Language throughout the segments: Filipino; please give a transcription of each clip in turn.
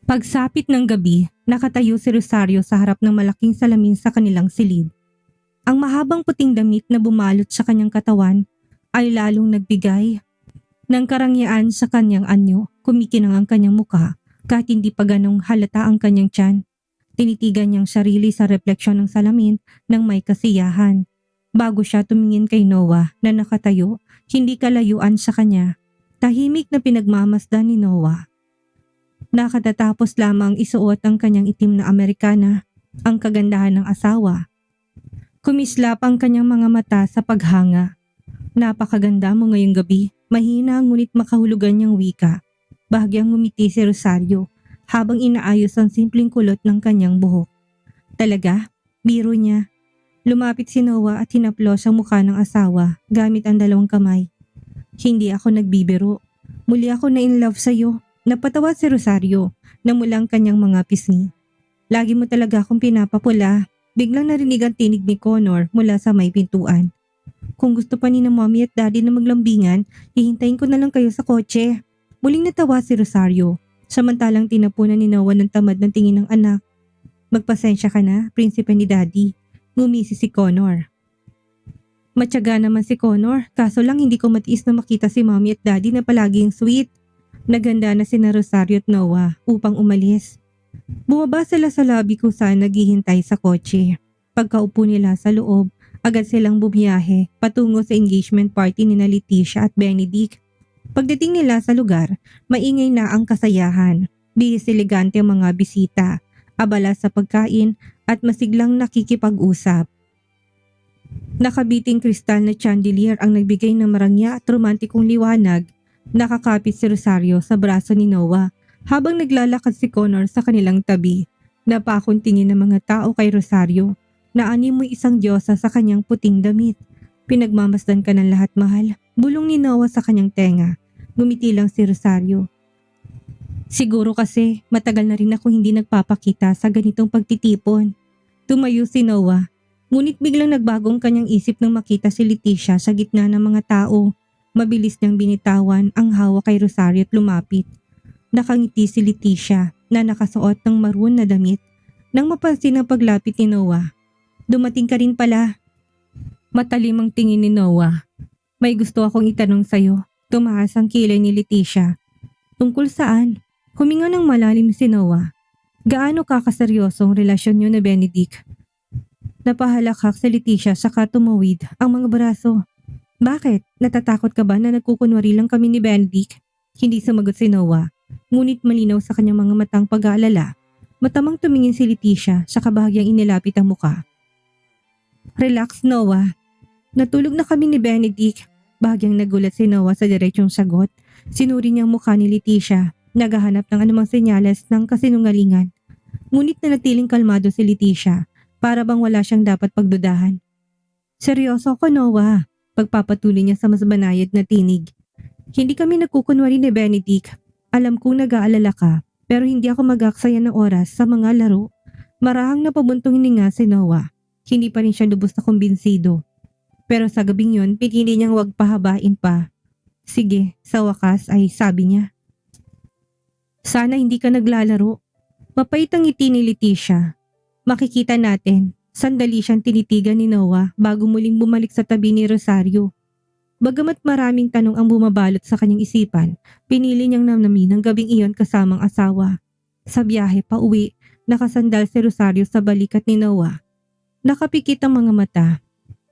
Pagsapit ng gabi, nakatayo si Rosario sa harap ng malaking salamin sa kanilang silid. Ang mahabang puting damit na bumalot sa kanyang katawan ay lalong nagbigay ng karangyaan sa kanyang anyo. Kumikinang ang kanyang muka kahit hindi pa ganong halata ang kanyang tiyan. Tinitigan niyang sarili sa refleksyon ng salamin ng may kasiyahan. Bago siya tumingin kay Noah na nakatayo, hindi kalayuan sa kanya. Tahimik na pinagmamasdan ni Noah. Nakatatapos lamang isuot ang kanyang itim na Amerikana, ang kagandahan ng asawa. Kumislap ang kanyang mga mata sa paghanga. Napakaganda mo ngayong gabi, mahina ngunit makahulugan niyang wika. Bahagyang ngumiti si Rosario habang inaayos ang simpleng kulot ng kanyang buhok. Talaga? Biro niya. Lumapit si Noah at hinaplos ang mukha ng asawa gamit ang dalawang kamay. Hindi ako nagbibiro. Muli ako na in love sa'yo. Napatawa si Rosario na mulang kanyang mga pisngi. Lagi mo talaga akong pinapapula. Biglang narinig ang tinig ni Connor mula sa may pintuan. Kung gusto pa ni na mommy at daddy na maglambingan, hihintayin ko na lang kayo sa kotse. Muling natawa si Rosario, samantalang tinapunan ni Noah ng tamad ng tingin ng anak. Magpasensya ka na, prinsipe ni daddy. Ngumisi si Connor. Matyaga naman si Connor, kaso lang hindi ko matiis na makita si mommy at daddy na palaging sweet. Naganda na sina Rosario at Noah upang umalis. Bumaba sila sa lobby kung saan naghihintay sa kotse. Pagkaupo nila sa loob, agad silang bumiyahe patungo sa engagement party ni Leticia at Benedict. Pagdating nila sa lugar, maingay na ang kasayahan. Bihis elegante ang mga bisita, abala sa pagkain at masiglang nakikipag-usap. Nakabiting kristal na chandelier ang nagbigay ng marangya at romantikong liwanag. Nakakapit si Rosario sa braso ni Noah habang naglalakad si Connor sa kanilang tabi. Napakong tingin ng mga tao kay Rosario na animoy isang diyosa sa kanyang puting damit. Pinagmamasdan ka ng lahat, mahal. Bulong ni Noah sa kanyang tenga. Gumiti lang si Rosario. Siguro kasi matagal na rin ako hindi nagpapakita sa ganitong pagtitipon. Tumayo si Noah. Ngunit biglang nagbagong kanyang isip nang makita si Leticia sa gitna ng mga tao. Mabilis niyang binitawan ang hawak kay Rosario at lumapit. Nakangiti si Leticia na nakasuot ng maroon na damit nang mapansin ang paglapit ni Noah. Dumating ka rin pala. Matalim ang tingin ni Noah. May gusto akong itanong sa'yo. Tumaas ang kilay ni Leticia. Tungkol saan? Huminga ng malalim si Noah. Gaano kakaseryosong relasyon niyo ni Benedict? Napahalakhak si Leticia saka tumawid ang mga braso. Bakit? Natatakot ka ba na nagkukunwari lang kami ni Benedict? Hindi sumagot si Noah, ngunit malinaw sa kanyang mga matang pag-aalala. Matamang tumingin si Leticia sa kabahagyang inilapit ang muka. Relax, Noah. Natulog na kami ni Benedict. Bahagyang nagulat si Noah sa diretsong sagot. Sinuri niyang mukha ni Leticia, naghahanap ng anumang senyales ng kasinungalingan. Ngunit nanatiling kalmado si Leticia, para bang wala siyang dapat pagdudahan. Seryoso ako, Noah. Pagpapatuloy niya sa mas banayad na tinig. Hindi kami nagkukunwari ni Benedict. Alam kong nag-aalala ka, pero hindi ako mag-aksaya ng oras sa mga laro. Marahang napabuntong hininga si Noah. Hindi pa rin siya lubos na kumbinsido. Pero sa gabing yun, pinili niyang wag pahabain pa. Sige, sa wakas ay sabi niya. Sana hindi ka naglalaro. Mapait ang ngiti ni Leticia. Makikita natin. Sandali siyang tinitigan ni Noah bago muling bumalik sa tabi ni Rosario. Bagamat maraming tanong ang bumabalot sa kanyang isipan, pinili niyang namnamin ang gabing iyon kasamang asawa. Sa biyahe pa uwi, nakasandal si Rosario sa balikat ni Noah. Nakapikit ang mga mata.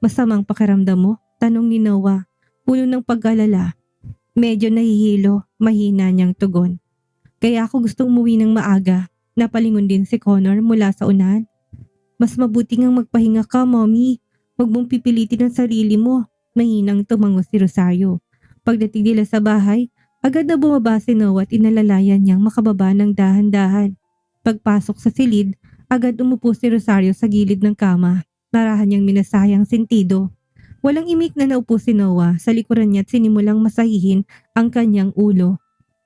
Masamang pakiramdam mo? Tanong ni Noah, puno ng pag-alala. Medyo nahihilo, mahina niyang tugon. Kaya ako gustong umuwi ng maaga. Napalingon din si Connor mula sa unahan. Mas mabuti ngang magpahinga ka, mommy. Huwag mong pipilitin ang sarili mo. Mahinang tumango si Rosario. Pagdating nila sa bahay, agad na bumaba si Noah at inalalayan niyang makababa ng dahan-dahan. Pagpasok sa silid, agad umupo si Rosario sa gilid ng kama. Marahan niyang minasayang sentido. Walang imik na naupo si Noah sa likuran niya at sinimulang masahihin ang kanyang ulo.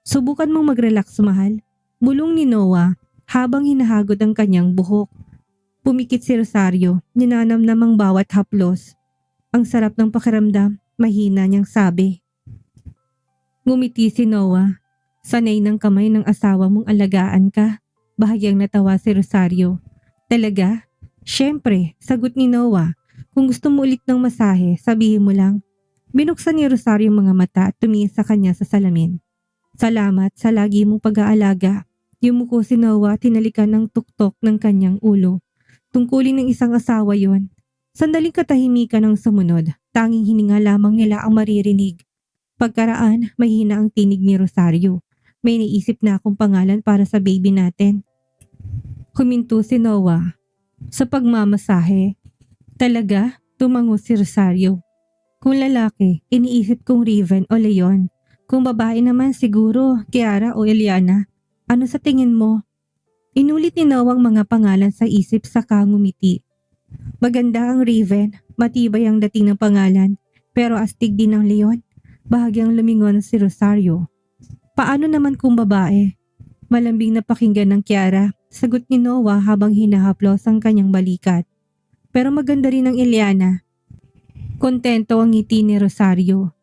Subukan mong mag-relax, mahal. Bulong ni Noah habang hinahagod ang kanyang buhok. Pumikit si Rosario, ninanamnam ang bawat haplos. Ang sarap ng pakiramdam, mahina niyang sabi. Ngumiti si Noah. Sanay ng kamay ng asawa mong alagaan ka. Bahagyang natawa si Rosario. Talaga? Siyempre, sagot ni Noah. Kung gusto mo ulit ng masahe, sabihin mo lang. Binuksan ni Rosario ang mga mata at tumingin sa kanya sa salamin. Salamat sa lagi mong pag-aalaga. Yumuko si Noah at hinalikan ng tuktok ng kanyang ulo. Tungkulin ng isang asawa yon. Sandaling katahimikan ang sumunod. Tanging hininga lamang nila ang maririnig. Pagkaraan, mahina ang tinig ni Rosario. May naisip na akong pangalan para sa baby natin. Huminto si Noah. Sa pagmamasahe. Talaga? Tumango si Rosario. Kung lalaki, iniisip kong Riven o Leon. Kung babae naman siguro, Kiara o Eliana. Ano sa tingin mo? Inulit ni Noah ang mga pangalan sa isip saka ngumiti. Maganda ang Riven, matibay ang dating ng pangalan, pero astig din ang Leon. Bahagyang lumingon si Rosario. Paano naman kung babae? Malambing na pakinggan ng Kiara, sagot ni Noah habang hinahaplos ang kanyang balikat. Pero maganda rin ang Eliana. Kontento ang ngiti ni Rosario.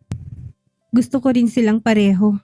Gusto ko rin silang pareho.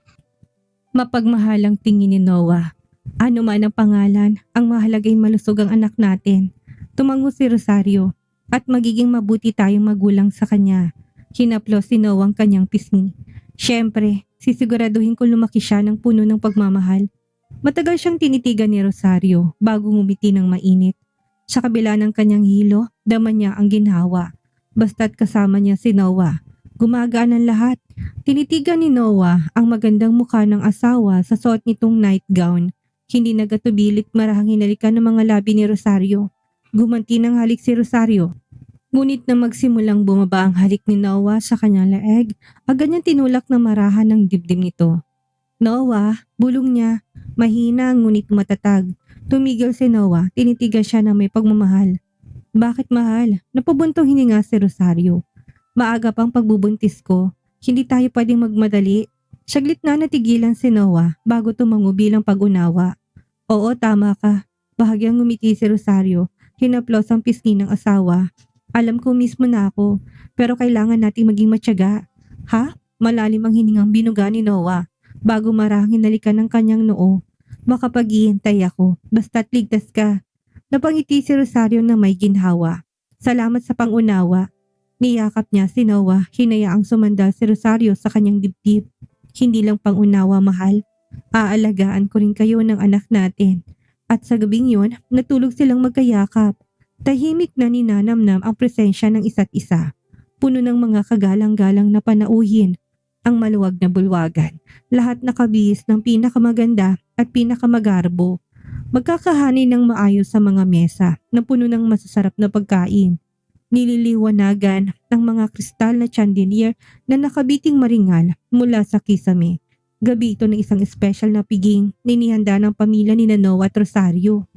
Mapagmahalang tingin ni Noah. Ano man ang pangalan, ang mahalagay malusog ang anak natin. Tumango si Rosario at magiging mabuti tayong magulang sa kanya. Hinaplos si Noah ang kanyang pisngi. Siyempre, sisiguraduhin ko lumaki siya ng puno ng pagmamahal. Matagal siyang tinitigan ni Rosario bago ngumiti ng mainit. Sa kabila ng kanyang hilo, dama niya ang ginhawa. Basta't kasama niya si Noah. Gumagaan ang lahat. Tinitigan ni Noah ang magandang mukha ng asawa sa suot nitong nightgown. Hindi nagatubilit marahang hinalikan ng mga labi ni Rosario. Gumanti ng halik si Rosario. Ngunit na magsimulang bumaba ang halik ni Noah sa kanyang leeg, agad niyang tinulak na marahan ng dibdib nito. Noah, bulong niya. Mahina ngunit matatag. Tumigil si Noah, tinitigan siya na may pagmamahal. Bakit mahal? Napabuntong hininga si Rosario. Maaga pang pagbubuntis ko. Hindi tayo pwedeng magmadali. Saglit na natigilan si Noah bago tumango bilang pag-unawa. Oo, tama ka. Bahagyang ngumiti si Rosario. Hinaplos ang pisngi ng asawa. Alam ko mismo na ako, pero kailangan nating maging matyaga. Ha? Malalim ang hiningang binuga ni Noah bago marahang hinalikan ng kanyang noo. Makapaghihintay ako, basta't ligtas ka. Napangiti si Rosario na may ginhawa. Salamat sa pangunawa. Niyakap niya si Noah, hinayaang sumandal si Rosario sa kanyang dibdib. Hindi lang pangunawa, mahal. Aalagaan ko rin kayo ng anak natin. At sa gabing yun, natulog silang magkayakap. Tahimik na ninanamnam ang presensya ng isa't isa. Puno ng mga kagalang-galang na panauhin. Ang maluwag na bulwagan. Lahat nakabihis ng pinakamaganda at pinakamagarbo. Magkakahanay ng maayos sa mga mesa na puno ng masasarap na pagkain. Nililiwanagan ang mga kristal na chandelier na nakabiting maringal mula sa kisame. Gabi ito ng isang espesyal na piging ninihanda ng pamilya ni Noah at Rosario.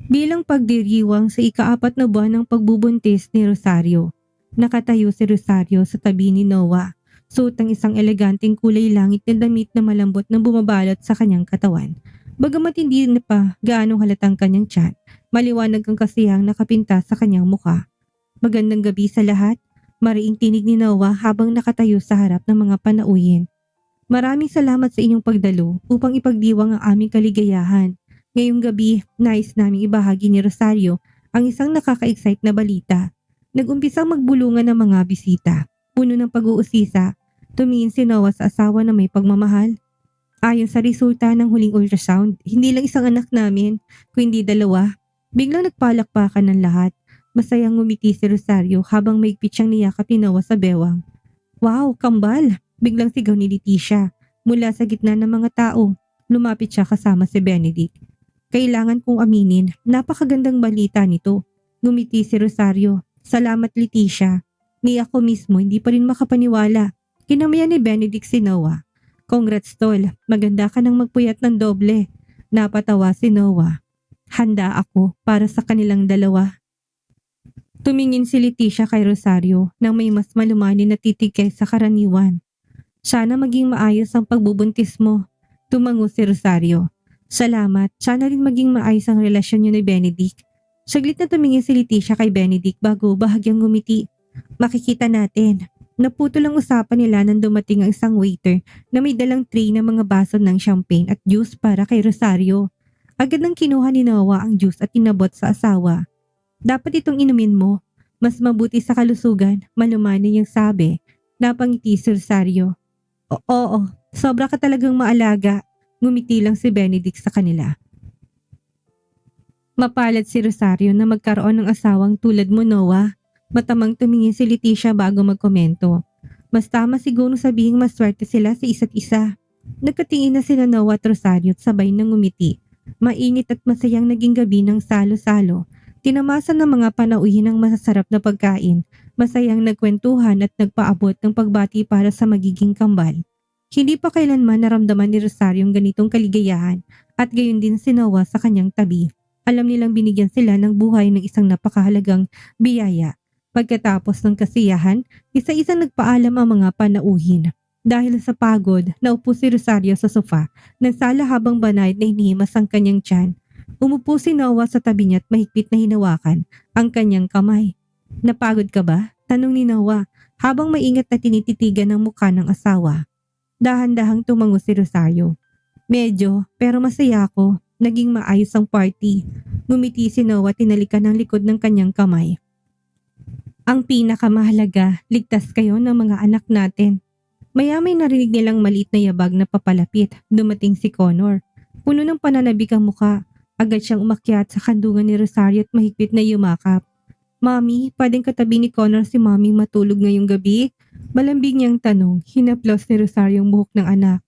Bilang pagdiriwang sa ika-4 na buwan ng pagbubuntis ni Rosario, nakatayo si Rosario sa tabi ni Noah, suot ang isang eleganteng kulay langit na damit na malambot na bumabalot sa kanyang katawan. Bagamat hindi na pa gaano halatang kanyang tiyan, maliwanag ang kasiyang nakapinta sa kanyang mukha. Magandang gabi sa lahat, mariing tinig ni Noah habang nakatayo sa harap ng mga panauhin. Maraming salamat sa inyong pagdalo upang ipagdiwang ang aming kaligayahan. Ngayong gabi, nais naming ibahagi ni Rosario ang isang nakaka-excite na balita. Nag-umpisang magbulungan ng mga bisita. Puno ng pag-uusisa, tumingin si Noah sa asawa na may pagmamahal. Ayon sa resulta ng huling ultrasound, hindi lang isang anak namin, kundi 2. Biglang nagpalakpakan ng lahat. Masayang ngumiti si Rosario habang maigpit siyang niyakap ni Noah sa bewang. Wow, kambal! Biglang sigaw ni Leticia. Mula sa gitna ng mga tao, lumapit siya kasama si Benedict. Kailangan kong aminin, napakagandang balita nito. Ngumiti si Rosario. Salamat Leticia. Ni ako mismo hindi pa rin makapaniwala. Kinamayan ni Benedict si Noah. Congrats tol, maganda ka nang magpuyat ng doble. Napatawa si Noah. Handa ako para sa kanilang 2. Tumingin si Leticia kay Rosario nang may mas malumani na titig kaysa karaniwan. Sana maging maayos ang pagbubuntis mo. Tumango si Rosario. Salamat, sana rin maging maayos ang relasyon niyo ni Benedict. Saglit na tumingin si Leticia kay Benedict bago bahagyang ngumiti. Makikita natin. Naputol ang usapan nila nang dumating ang isang waiter na may dalang tray ng mga baso ng champagne at juice para kay Rosario. Agad nang kinuha ni Noah ang juice at inabot sa asawa. Dapat itong inumin mo. Mas mabuti sa kalusugan, malumanay niyang sabi. Napangiti si Rosario. Oo, sobra ka talagang maalaga. Ngumiti lang si Benedict sa kanila. Mapalad si Rosario na magkaroon ng asawang tulad mo, Noah. Matamang tumingin si Leticia bago magkomento. Mas tama siguro sabihing maswerte sila sa isa't isa. Nagkatingin na sila Noah at Rosario at sabay nang ngumiti. Mainit at masayang naging gabi ng salo-salo. Tinamasan ng mga panauhin ng masasarap na pagkain. Masayang nagkwentuhan at nagpaabot ng pagbati para sa magiging kambal. Hindi pa kailanman naramdaman ni Rosario ang ganitong kaligayahan at gayon din si Noah sa kanyang tabi. Alam nilang binigyan sila ng buhay ng isang napakahalagang biyaya. Pagkatapos ng kasiyahan, isa-isang nagpaalam ang mga panauhin. Dahil sa pagod, naupo si Rosario sa sofa ng sala habang banayad na hinihimas ang kanyang tiyan. Umupo si Noah sa tabi niya at mahigpit na hinawakan ang kanyang kamay. Napagod ka ba? Tanong ni Noah habang maingat na tinititigan ang mukha ng asawa. Dahan-dahang tumango si Rosario. Medyo, pero masaya ako. Naging maayos ang party. Ngumiti si Noah at tinalikan ang likod ng kanyang kamay. Ang pinakamahalaga, ligtas kayo ng mga anak natin. Maya-may narinig nilang maliit na yabag na papalapit. Dumating si Connor. Puno ng pananabik ang muka. Agad siyang umakyat sa kandungan ni Rosario at mahigpit na yumakap. Mami, pwedeng katabi ni Connor si Mami matulog ngayong gabi? Malambing niyang tanong. Hinaplos ni Rosario ang buhok ng anak.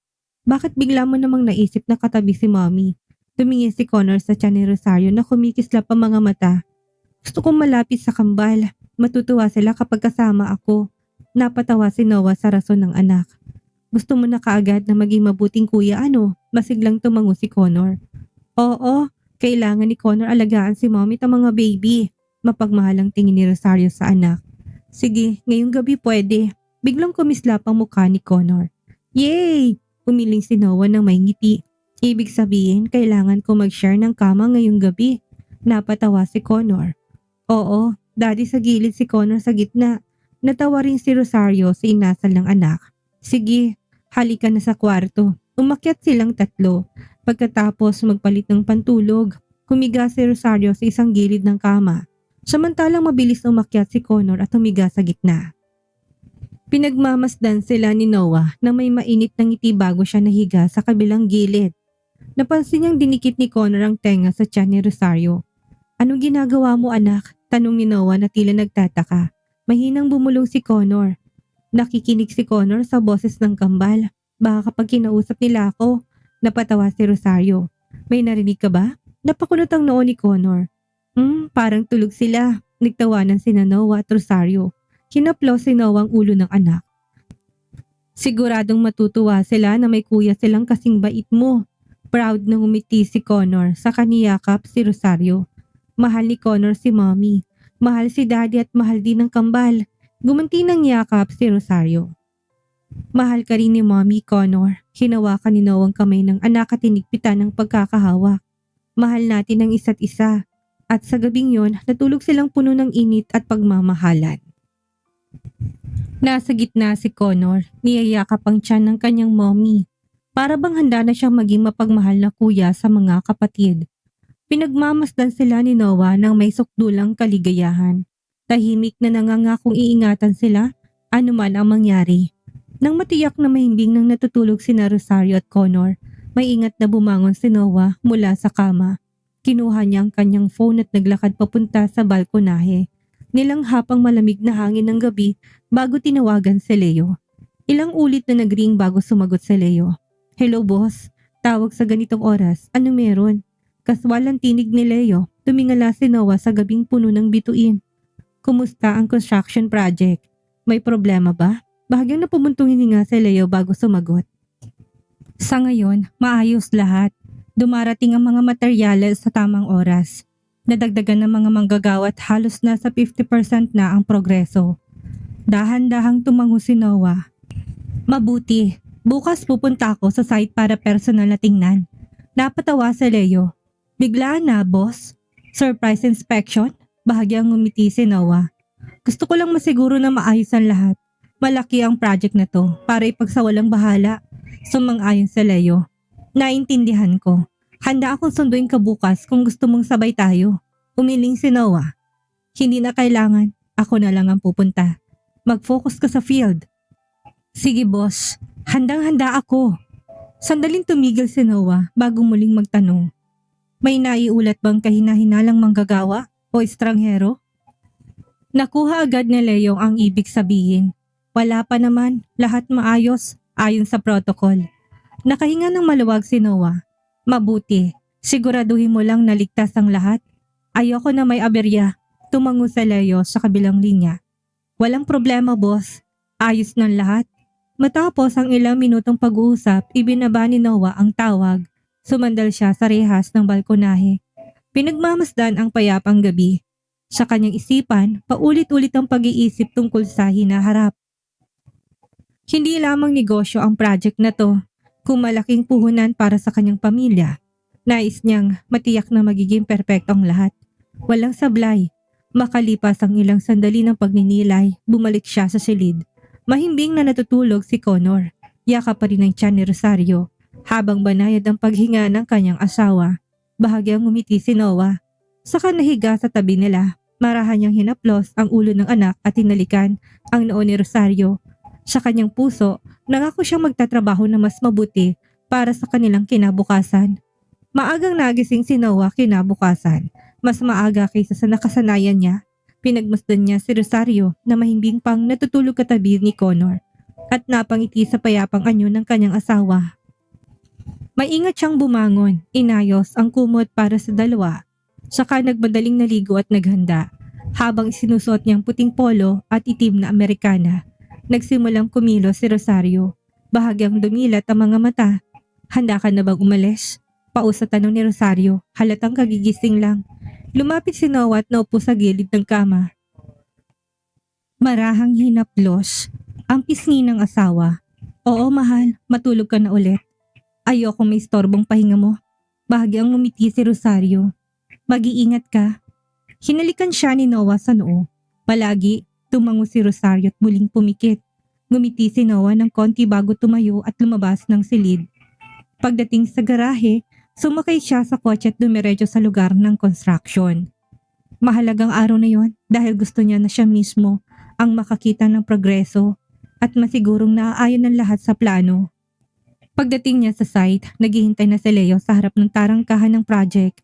Bakit bigla mo namang naisip na katabi si Mami? Tumingin si Connor sa tiyan ni Rosario na kumikislap ang mga mata. Gusto kong malapit sa kambal. Matutuwa sila kapag kasama ako. Napatawa si Noah sa rason ng anak. Gusto mo na kaagad na maging mabuting kuya ano? Masiglang tumango si Connor. Oo, kailangan ni Connor alagaan si Mommy at ang mga baby. Mapagmahal ang tingin ni Rosario sa anak. Sige, ngayong gabi pwede. Biglang kumislap ang mukha ni Connor. Yay! Umiling si Noah ng may ngiti. Ibig sabihin, kailangan ko mag-share ng kama ngayong gabi. Napatawa si Connor. Oo, daddy sa gilid si Connor sa gitna. Natawa rin si Rosario sa inasal ng anak. Sige, halika na sa kwarto. Umakyat silang tatlo. Pagkatapos magpalit ng pantulog, humiga si Rosario sa isang gilid ng kama. Samantalang mabilis na umakyat si Connor at humiga sa gitna. Pinagmamasdan sila ni Noah na may mainit na ngiti bago siya nahiga sa kabilang gilid. Napansin niyang dinikit ni Connor ang tenga sa tiyan ni Rosario. Anong ginagawa mo anak? Tanong ni Noah na tila nagtataka. Mahinang bumulong si Connor. Nakikinig si Connor sa boses ng kambal. Baka kapag kinausap nila ako, napatawa si Rosario. May narinig ka ba? Napakunot ang noo ni Connor. Parang tulog sila. Nagtawanan sina Noah at Rosario. Hinaplos si Noah ang ulo ng anak. Siguradong matutuwa sila na may kuya silang kasing bait mo. Proud na umiti si Connor sa kaniyakap si Rosario. Mahal ni Connor si Mommy. Mahal si Daddy at mahal din ng kambal. Gumanti ng yakap si Rosario. Mahal ka rin ni Mommy, Connor. Hinawakan ni Noah ang kamay ng anak at tinigpitan ng pagkakahawak. Mahal natin ang isa't isa. At sa gabing yon, natulog silang puno ng init at pagmamahalan. Nasa gitna si Connor, niyayakap ang tiyan ng kanyang mommy. Para bang handa na siyang maging mapagmahal na kuya sa mga kapatid. Pinagmamasdan sila ni Noah ng may sukdulang kaligayahan. Tahimik na nangangakong iingatan sila, anuman ang mangyari. Nang matiyak na mahimbing nang natutulog sina Rosario at Connor, may ingat na bumangon si Noah mula sa kama. Kinuha niya ang kanyang phone at naglakad papunta sa balkonahe. Nilanghap ang malamig na hangin ng gabi bago tinawagan si Leo. Ilang ulit na nagring bago sumagot si Leo. Hello boss, tawag sa ganitong oras, ano meron? Kaswal ang tinig ni Leo, tumingala si Noah sa gabing puno ng bituin. Kumusta ang construction project? May problema ba? Bahagyang napumuntong hininga si Leo bago sumagot. Sa ngayon, maayos lahat. Dumarating ang mga materyales sa tamang oras. Nadagdagan ng mga manggagawa at halos nasa 50% na ang progreso. Dahan-dahang tumango si Noah. Mabuti. Bukas pupunta ako sa site para personal na tingnan. Napatawa si Leo. Biglaan na, boss. Surprise inspection? Bahagyang ngumiti si Noah. Gusto ko lang masiguro na maayos ang lahat. Malaki ang project na to para ipagsawalang bahala. Sumang-ayon si Leo. Naintindihan ko. Handa akong sunduin ka bukas kung gusto mong sabay tayo. Umiling si Noah. Hindi na kailangan. Ako na lang ang pupunta. Mag-focus ka sa field. Sige boss. Handang-handa ako. Sandaling tumigil si Noah bago muling magtanong. May naiulat bang kahina-hinalang manggagawa o estranghero? Nakuha agad ni Leo ang ibig sabihin. Wala pa naman, lahat maayos, ayon sa protocol. Nakahinga ng maluwag si Noah. Mabuti, siguraduhin mo lang na ligtas ang lahat. Ayoko na may aberya, tumango si Leo sa kabilang linya. Walang problema boss, ayos ng lahat. Matapos ang ilang minutong pag-uusap, ibinaba ni Noah ang tawag. Sumandal siya sa rehas ng balkonahe. Pinagmamasdan ang payapang gabi. Sa kanyang isipan, paulit-ulit ang pag-iisip tungkol sa hinaharap. Hindi lamang negosyo ang project na to, kung malaking puhunan para sa kanyang pamilya. Nais niyang matiyak na magiging perpekto ang lahat. Walang sablay. Makalipas ang ilang sandali ng pagninilay, bumalik siya sa silid. Mahimbing na natutulog si Connor. Yakap pa rin ang tiyan ni Rosario. Habang banayad ang paghinga ng kanyang asawa, bahagyang ngumiti si Noah. Saka nahiga sa tabi nila. Marahan niyang hinaplos ang ulo ng anak at hinalikan ang noo ni Rosario. Sa kanyang puso, nangako siyang magtatrabaho na mas mabuti para sa kanilang kinabukasan. Maagang nagising si Noah kinabukasan. Mas maaga kaysa sa nakasanayan niya. Pinagmasdan niya si Rosario na mahimbing pang natutulog katabi ni Connor at napangiti sa payapang anyo ng kanyang asawa. Maingat siyang bumangon, inayos ang kumot para sa dalawa. Saka nagmadaling naligo at naghanda. Habang isinusuot niyang puting polo at itim na Amerikana, nagsimulang kumilos si Rosario. Bahagyang dumilat ang mga mata. Handa ka na bang umalis? Pausa tanong ni Rosario, halatang kagigising lang. Lumapit si Noah at naupo sa gilid ng kama. Marahang hinaplos ang pisngi ng asawa. Oo mahal, matulog ka na ulit. Ayoko may istorbong pahinga mo. Bahagyang ngumiti si Rosario. Mag-iingat ka. Hinalikan siya ni Noah sa noo. Palagi, tumango si Rosario at muling pumikit. Ngumiti si Noah ng konti bago tumayo at lumabas ng silid. Pagdating sa garahe, sumakay siya sa kotse at dumiretso sa lugar ng construction. Mahalagang araw na yon dahil gusto niya na siya mismo ang makakita ng progreso at masigurong naaayon ng lahat sa plano. Pagdating niya sa site, naghihintay na si Leo sa harap ng tarangkahan ng project.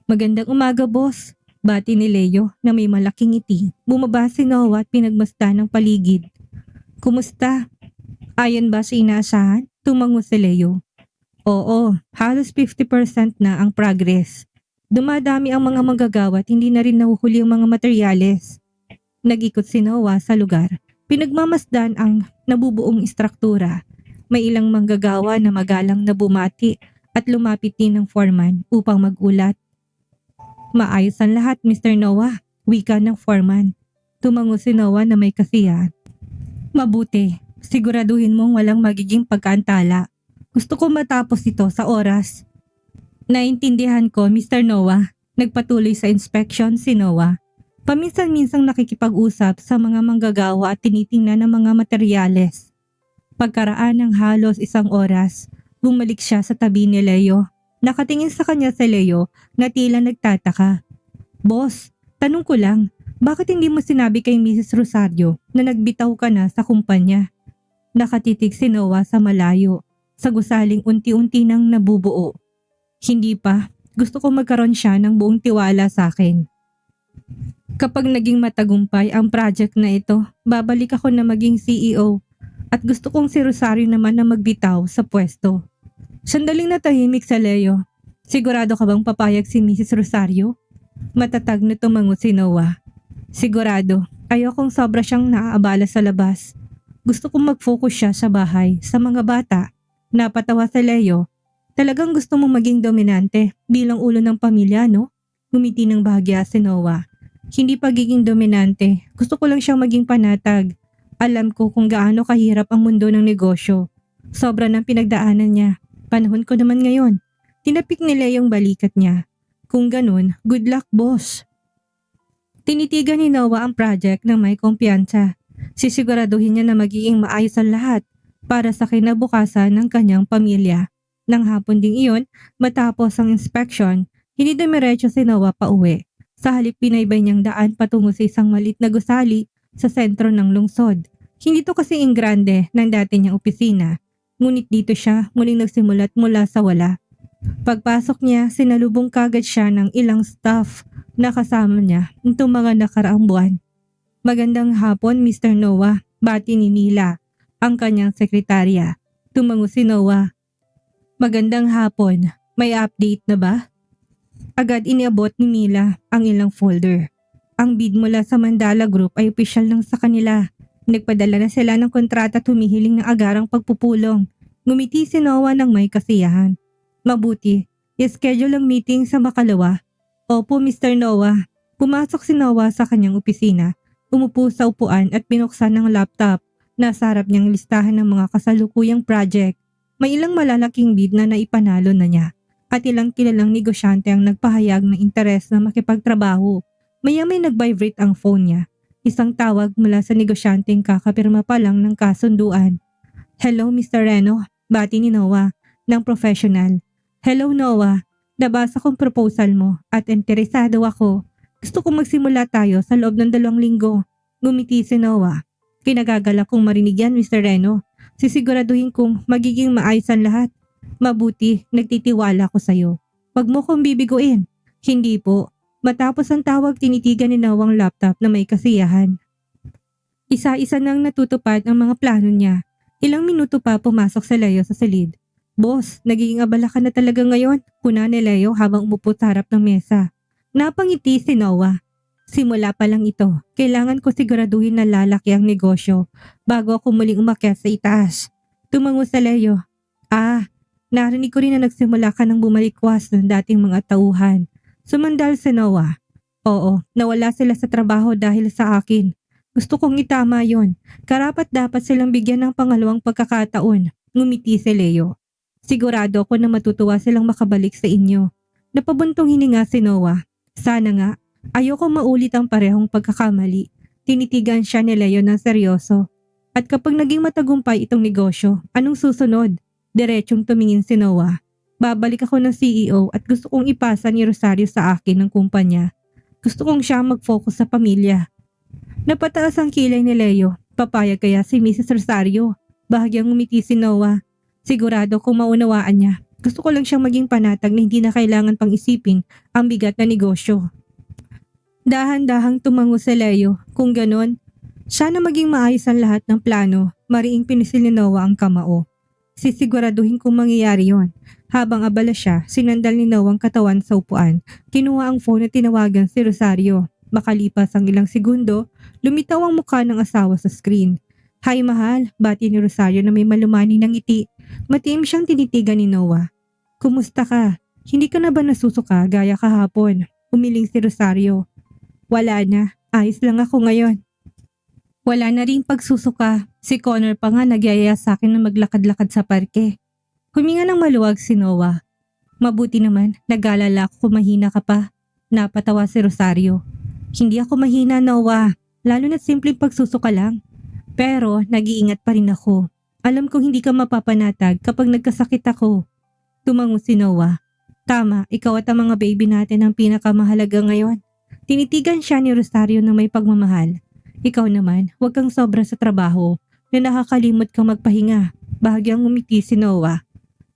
Magandang umaga boss, bati ni Leo na may malaking ngiti. Bumaba si Noah at pinagmasdan ng paligid. Kumusta? Ayon ba sa inaasahan? Tumango si Leo. Oo, halos 50% na ang progress. Dumadami ang mga manggagawa at hindi na rin nahuhuli ang mga materyales. Nag-ikot si Noah sa lugar. Pinagmamasdan ang nabubuong istruktura. May ilang manggagawa na magalang na bumati at lumapit din ng foreman upang magulat. Maayos ang lahat, Mr. Noah, wika ng foreman. Tumango si Noah na may kasiyahan. Mabuti, siguraduhin mong walang magiging pagkaantala. Gusto ko matapos ito sa oras. Naintindihan ko, Mr. Noah. Nagpatuloy sa inspection si Noah. Paminsan-minsang nakikipag-usap sa mga manggagawa at tinitingnan ng mga materyales. Pagkaraan ng halos isang oras, bumalik siya sa tabi ni Leo. Nakatingin sa kanya si Leo na tila nagtataka. Boss, tanong ko lang, bakit hindi mo sinabi kay Mrs. Rosario na nagbitaw ka na sa kumpanya? Nakatitig si Noah sa malayo. Sa gusaling unti-unti nang nabubuo. Hindi pa, gusto ko magkaroon siya ng buong tiwala sa akin. Kapag naging matagumpay ang project na ito, babalik ako na maging CEO at gusto kong si Rosario naman na magbitaw sa pwesto. Sandaling natahimik sa Leo. Sigurado ka bang papayag si Mrs. Rosario? Matatag na tumango si Noah. Sigurado, ayokong sobra siyang naaabala sa labas. Gusto kong mag-focus siya sa bahay, sa mga bata. Napatawa si Leo. Talagang gusto mong maging dominante bilang ulo ng pamilya, no? Ngumiti ng bahagya si Noah. Hindi pagiging dominante. Gusto ko lang siyang maging panatag. Alam ko kung gaano kahirap ang mundo ng negosyo. Sobra ng pinagdaanan niya. Panahon ko naman ngayon. Tinapik ni Leo yung balikat niya. Kung ganun, good luck boss. Tinitigan ni Noah ang project ng may kumpiyansa. Sisiguraduhin niya na magiging maayos ang lahat para sa kinabukasan ng kanyang pamilya. Nang hapon ding iyon, matapos ang inspection, hindi dumiretso si Noah pa uwi. Sa halip pinaybay niyang daan patungo sa isang maliit na gusali sa sentro ng lungsod. Hindi to kasi grande ng dati niyang opisina. Ngunit dito siya muling nagsimulat mula sa wala. Pagpasok niya, sinalubong kagad siya ng ilang staff na kasama niya nitong mga nakaraang buwan. Magandang hapon, Mr. Noah, bati ni Nila, ang kanyang sekretarya. Tumango si Noah. Magandang hapon, may update na ba? Agad iniabot ni Mila ang ilang folder. Ang bid mula sa Mandala Group ay opisyal lang sa kanila. Nagpadala na sila ng kontrata at humihiling ng agarang pagpupulong. Ngumiti si Noah ng may kasiyahan. Mabuti, i-schedule ang meeting sa makalawa. Opo, Mr. Noah. Pumasok si Noah sa kanyang opisina. Umupo sa upuan at binuksan ng laptop. Nasa harap niyang listahan ng mga kasalukuyang project. May ilang malalaking bid na naipanalo na niya at ilang kilalang negosyante ang nagpahayag ng interes na makipagtrabaho. Maya-may nag-vibrate ang phone niya. Isang tawag mula sa negosyanteng kakapirma pa lang ng kasunduan. Hello, Mr. Reno, bati ni Noah ng professional. Hello, Noah. Nabasa kong proposal mo at interesado ako. Gusto kong magsimula tayo sa loob ng 2 linggo. Ngumiti si Noah. Kinagagalak kong marinig yan, Mr. Reno. Sisiguraduhin kong magiging maayos ang lahat. Mabuti, nagtitiwala ko sa'yo. Wag mo kong bibiguin. Hindi po. Matapos ang tawag, tinitigan ni Noah ang laptop na may kasiyahan. Isa-isa nang natutupad ang mga plano niya. Ilang minuto pa pumasok si Leo sa silid. Boss, nagiging abala ka na talaga ngayon, puna ni Leo habang umupo sa harap ng mesa. Napangiti si Noah. Simula pa lang ito, kailangan ko siguraduhin na lalaki ang negosyo bago ako muling umakyat sa itaas. Tumango sa Leo. Narinig ko rin na nagsimula ka ng bumalikwas ng dating mga tauhan. Sumandal si Noah. Oo, nawala sila sa trabaho dahil sa akin. Gusto kong itama yon. Karapat dapat silang bigyan ng pangalawang pagkakataon. Ngumiti si Leo. Sigurado ako na matutuwa silang makabalik sa inyo. Napabuntong hininga si Noah. Sana nga. Ayoko maulit ang parehong pagkakamali. Tinitigan siya ni Leo ng seryoso. At kapag naging matagumpay itong negosyo, anong susunod? Diretsong tumingin si Noah. Babalik ako ng CEO at gusto kong ipasa ni Rosario sa akin ng kumpanya. Gusto kong siya mag-focus sa pamilya. Napataas ang kilay ni Leo. Papayag kaya si Mrs. Rosario? Bahagyang ngumiti si Noah. Sigurado kung maunawaan niya. Gusto ko lang siyang maging panatag na hindi na kailangan pang isipin ang bigat na negosyo. Dahan-dahang tumango si Leo. Kung ganon, siya na maging maayos ang lahat ng plano. Mariing pinisil ni Noah ang kamao. Sisiguraduhin kung mangyayari yon. Habang abala siya, sinandal ni Noah ang katawan sa upuan. Kinuha ang phone at tinawagan si Rosario. Makalipas ang ilang segundo, lumitaw ang mukha ng asawa sa screen. Hi mahal, bati ni Rosario na may malumani ng ngiti. Matiim siyang tinitigan ni Noah. Kumusta ka? Hindi ka na ba nasusuka gaya kahapon? Umiling si Rosario. Wala na, ayos lang ako ngayon. Wala na ring pagsusuka. Si Connor pa nga nagyaya sa akin na maglakad-lakad sa parke. Huminga ng maluwag si Noah. Mabuti naman, nag-alala ako kung mahina ka pa. Napatawa si Rosario. Hindi ako mahina, Noah. Lalo na simpleng pagsusuka lang. Pero nag-iingat pa rin ako. Alam kong hindi ka mapapanatag kapag nagkasakit ako. Tumango si Noah. Tama, ikaw at ang mga baby natin ang pinakamahalaga ngayon. Tinitigan siya ni Rosario na may pagmamahal. Ikaw naman, huwag kang sobra sa trabaho na nakakalimot kang magpahinga. Bahagyang umiti si Noah.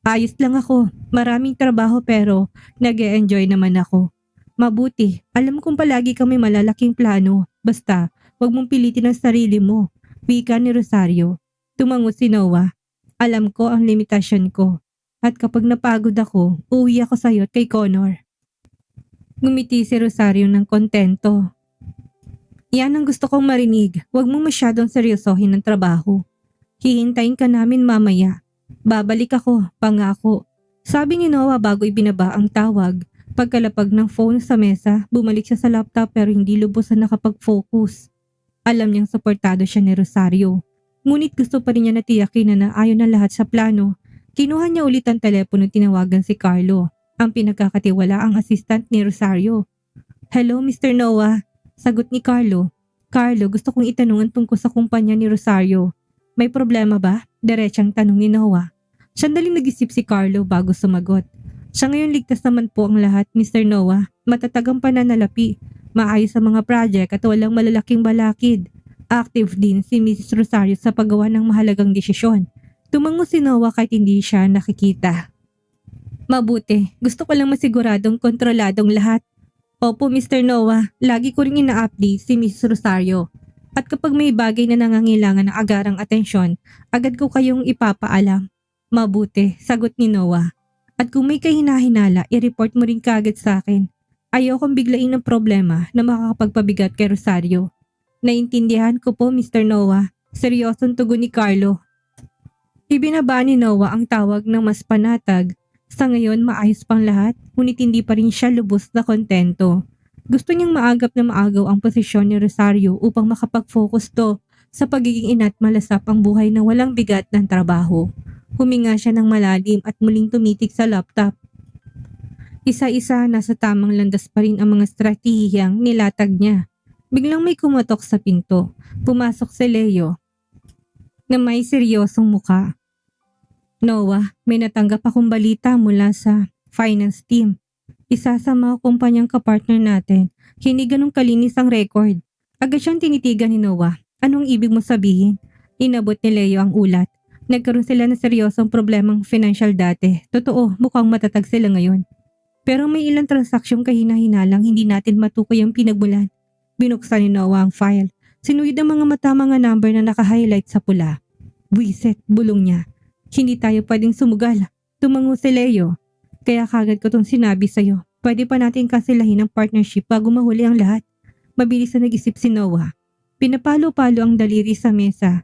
Ayos lang ako. Maraming trabaho pero nag-e-enjoy naman ako. Mabuti, alam kong palagi kang may malalaking plano. Basta, huwag mong pilitin ang sarili mo. Wika ni Rosario. Tumango si Noah. Alam ko ang limitasyon ko. At kapag napagod ako, uuwi ako sa'yo at kay Connor. Ngumiti si Rosario ng kontento. Yan ang gusto kong marinig. Huwag mo masyadong seryosohin ang trabaho. Hihintayin ka namin mamaya. Babalik ako, pangako. Sabi ni Noah bago ibinaba ang tawag. Pagkalapag ng phone sa mesa, bumalik siya sa laptop pero hindi lubos na nakapag-focus. Alam niyang suportado siya ni Rosario. Ngunit gusto pa rin niya natiyakin na naayon na lahat sa plano. Kinuha niya ulit ang telepono at tinawagan si Carlo. Ang pinagkakatiwala ang assistant ni Rosario. Hello, Mr. Noah. Sagot ni Carlo. Carlo, gusto kong itanong ang tungkol sa kumpanya ni Rosario. May problema ba? Diretsang tanong ni Noah. Sandaling nag-isip si Carlo bago sumagot. Sa ngayon ligtas naman po ang lahat, Mr. Noah. Matatag ang pananalapi, maayos sa mga project at walang malalaking balakid. Active din si Mrs. Rosario sa paggawa ng mahalagang desisyon. Tumango si Noah kahit hindi siya nakikita. Mabuti, gusto ko lang masiguradong kontroladong lahat. Opo, Mr. Noah, lagi ko ring ina-update si Mrs. Rosario. At kapag may bagay na nangangailangan ng agarang atensyon, agad ko kayong ipapaalam. Mabuti, sagot ni Noah. At kung may kahinahinala, i-report mo rin kaagad sa akin. Ayokong biglain ng problema na makakapagpabigat kay Rosario. Naintindihan ko po, Mr. Noah. Seryosong tugon ni Carlo. Ibinaba ni Noah ang tawag ng mas panatag. Sa ngayon maayos pang lahat, ngunit hindi pa rin siya lubos na kontento. Gusto niyang maagap na maagaw ang posisyon ni Rosario upang makapag-focus to sa pagiging ina't malasap ang buhay na walang bigat ng trabaho. Huminga siya ng malalim at muling tumitig sa laptop. Isa-isa nasa tamang landas pa rin ang mga estratehiyang nilatag niya. Biglang may kumatok sa pinto. Pumasok si Leo na may seryosong muka. Noah, may natanggap akong balita mula sa finance team. Isa sa mga kumpanyang kapartner natin, hindi ganong kalinis ang record. Agad siyang tinitigan ni Noah. Anong ibig mo sabihin? Inabot ni Leo ang ulat. Nagkaroon sila ng seryosong problemang financial dati. Totoo, mukhang matatag sila ngayon. Pero may ilang transaksyong kahina-hinalang hindi natin matukoy ang pinagmulan. Binuksan ni Noah ang file. Sinuwid ang mga mata-mga number na naka-highlight sa pula. Buiset, bulong niya. Hindi tayo pwedeng sumugal. Tumango si Leo. Kaya kagad ko tong sinabi sa'yo. Pwede pa natin kasilahin ang partnership bago mahuli ang lahat. Mabilis na nag-isip si Noah. Pinapalo-palo ang daliri sa mesa.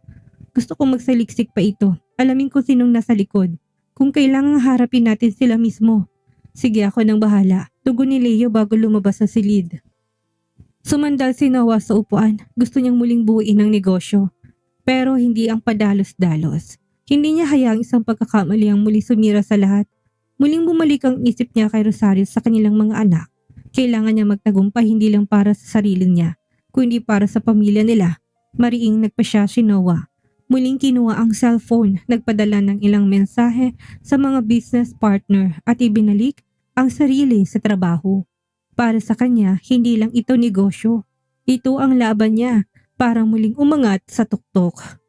Gusto kong magsaliksik pa ito. Alamin ko sinong nasa likod. Kung kailangang harapin natin sila mismo. Sige, ako nang bahala. Tugon ni Leo bago lumabas sa silid. Sumandal si Noah sa upuan. Gusto niyang muling buuin ang negosyo. Pero hindi ang padalos-dalos. Hindi niya hayaang isang pagkakamali ang muling sumira sa lahat. Muling bumalik ang isip niya kay Rosario sa kanilang mga anak. Kailangan niya magtagumpay hindi lang para sa sarili niya, kundi para sa pamilya nila. Mariing nagpasya si Noah. Muling kinuha ang cellphone, nagpadala ng ilang mensahe sa mga business partner at ibinalik ang sarili sa trabaho. Para sa kanya, hindi lang ito negosyo. Ito ang laban niya para muling umangat sa tuktok.